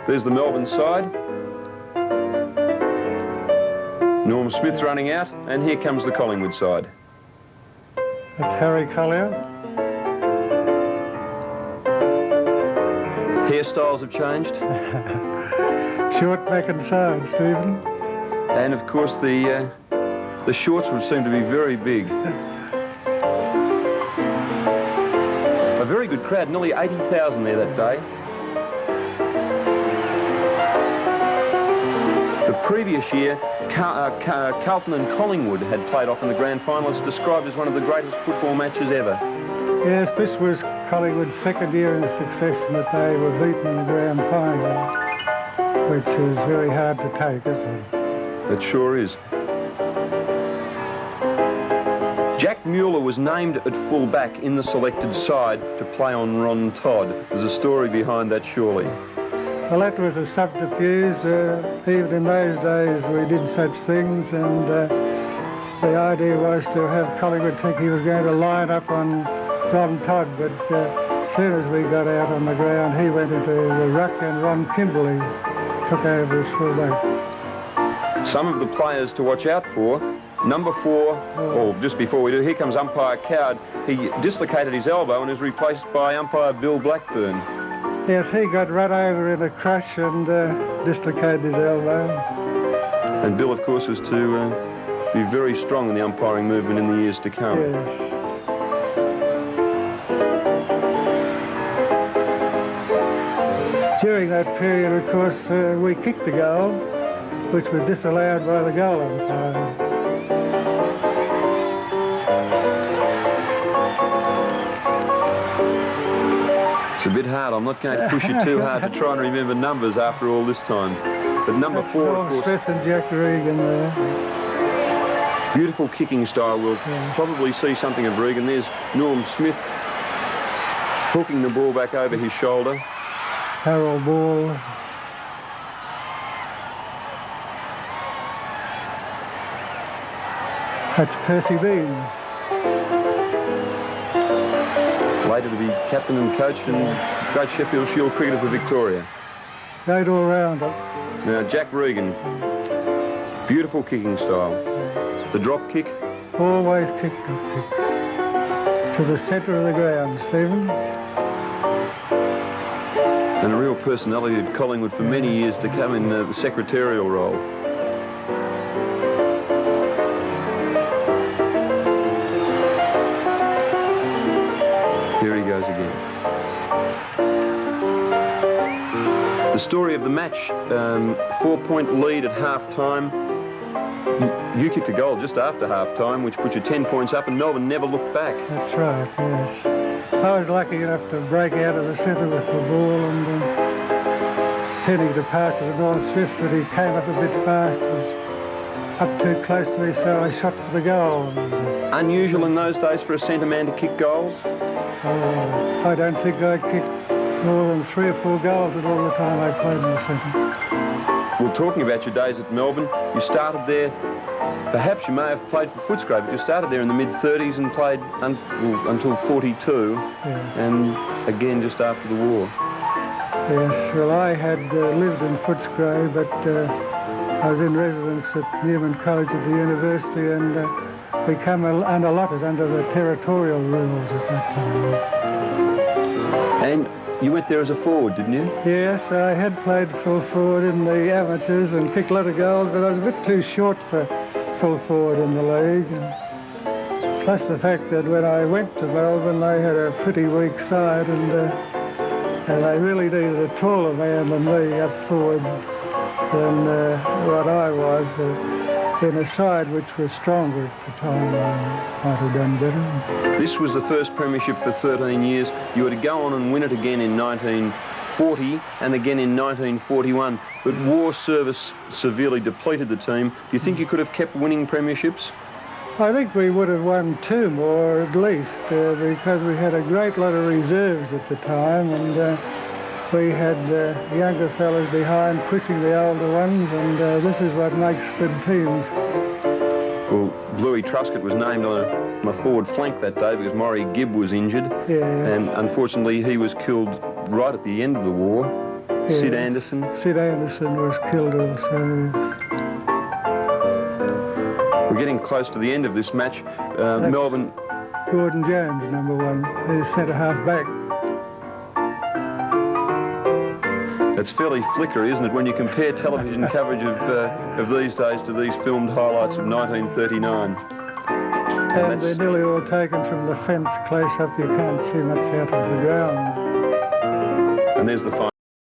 There's the Melbourne side. Norm Smith running out, and here comes the Collingwood side. That's Harry Collier. Hairstyles have changed. Short back and side, Stephen. And of course the shorts would seem to be very big. A very good crowd, nearly 80,000 there that day. The previous year, Carlton and Collingwood had played off in the grand final. It's described as one of the greatest football matches ever. Yes, this was Collingwood's second year in succession that they were beaten in the grand final, which is very hard to take, isn't it? It sure is. Jack Mueller was named at full-back in the selected side to play on Ron Todd. There's a story behind that, surely. Well, that was a subterfuge. Even in those days we did such things, and the idea was to have Collingwood think he was going to line up on Ron Todd, but as soon as we got out on the ground, he went into the ruck and Ron Kimberley took over as full-back. Some of the players to watch out for. Number 4, or just before we do, here comes umpire Coward. He dislocated his elbow and is replaced by umpire Bill Blackburn. Yes, he got run over in a crush and dislocated his elbow. And Bill, of course, is to be very strong in the umpiring movement in the years to come. Yes. During that period, of course, we kicked a goal, which was disallowed by the goal umpire. It's a bit hard. I'm not going to push you too hard to try and remember numbers after all this time. But number 4, of course. Smith and Jack Regan there. Beautiful kicking style. We'll probably see something of Regan. There's Norm Smith hooking the ball back over his shoulder. Harold Ball. That's Percy Beams. Later to be captain and coach and great Sheffield Shield cricketer for Victoria. Great all-rounder. Now, Jack Regan, beautiful kicking style. The drop kick. Always kicked kicks. To the centre of the ground, Stephen. And a real personality at Collingwood for many years to come in the secretarial role. Here he goes again. The story of the match, 4-point lead at half-time. You kicked a goal just after half-time, which put you 10 points up, and Melbourne never looked back. That's right, yes. I was lucky enough to break out of the centre with the ball and intending to pass it to Norm Smith, but he came up a bit fast, was up too close to me, so I shot for the goal. Unusual in those days for a centre man to kick goals? I don't think I kicked more than 3 or 4 goals in all the time I played in the centre. Well, talking about your days at Melbourne, you started there, perhaps you may have played for Footscray, but you started there in the mid-30s and played until 42, yes. And again just after the war. Yes, well, I had lived in Footscray, but I was in residence at Newman College at the university and became unallotted under the territorial rules at that time. And you went there as a forward, didn't you? Yes, I had played full forward in the amateurs and kicked a lot of goals, but I was a bit too short for full forward in the league. And plus the fact that when I went to Melbourne, they had a pretty weak side, and they really needed a taller man than me up forward than what I was. In a side which was stronger at the time, I might have done better. This was the first premiership for 13 years. You were to go on and win it again in 1940 and again in 1941, but war service severely depleted the team. Do you think you could have kept winning premierships? I think we would have won 2 more at least, because we had a great lot of reserves at the time, and we had younger fellas behind pushing the older ones, and this is what makes good teams. Well, Bluey Truscott was named on a forward flank that day because Maury Gibb was injured. Yes. And unfortunately he was killed right at the end of the war. Sid Anderson. Sid Anderson was killed also. We're getting close to the end of this match. Melbourne. Gordon Jones, number 1, who's centre half back. It's fairly flickery, isn't it, when you compare television coverage of these days to these filmed highlights of 1939. And they're nearly all taken from the fence close up. You can't see much out of the ground. And there's the final.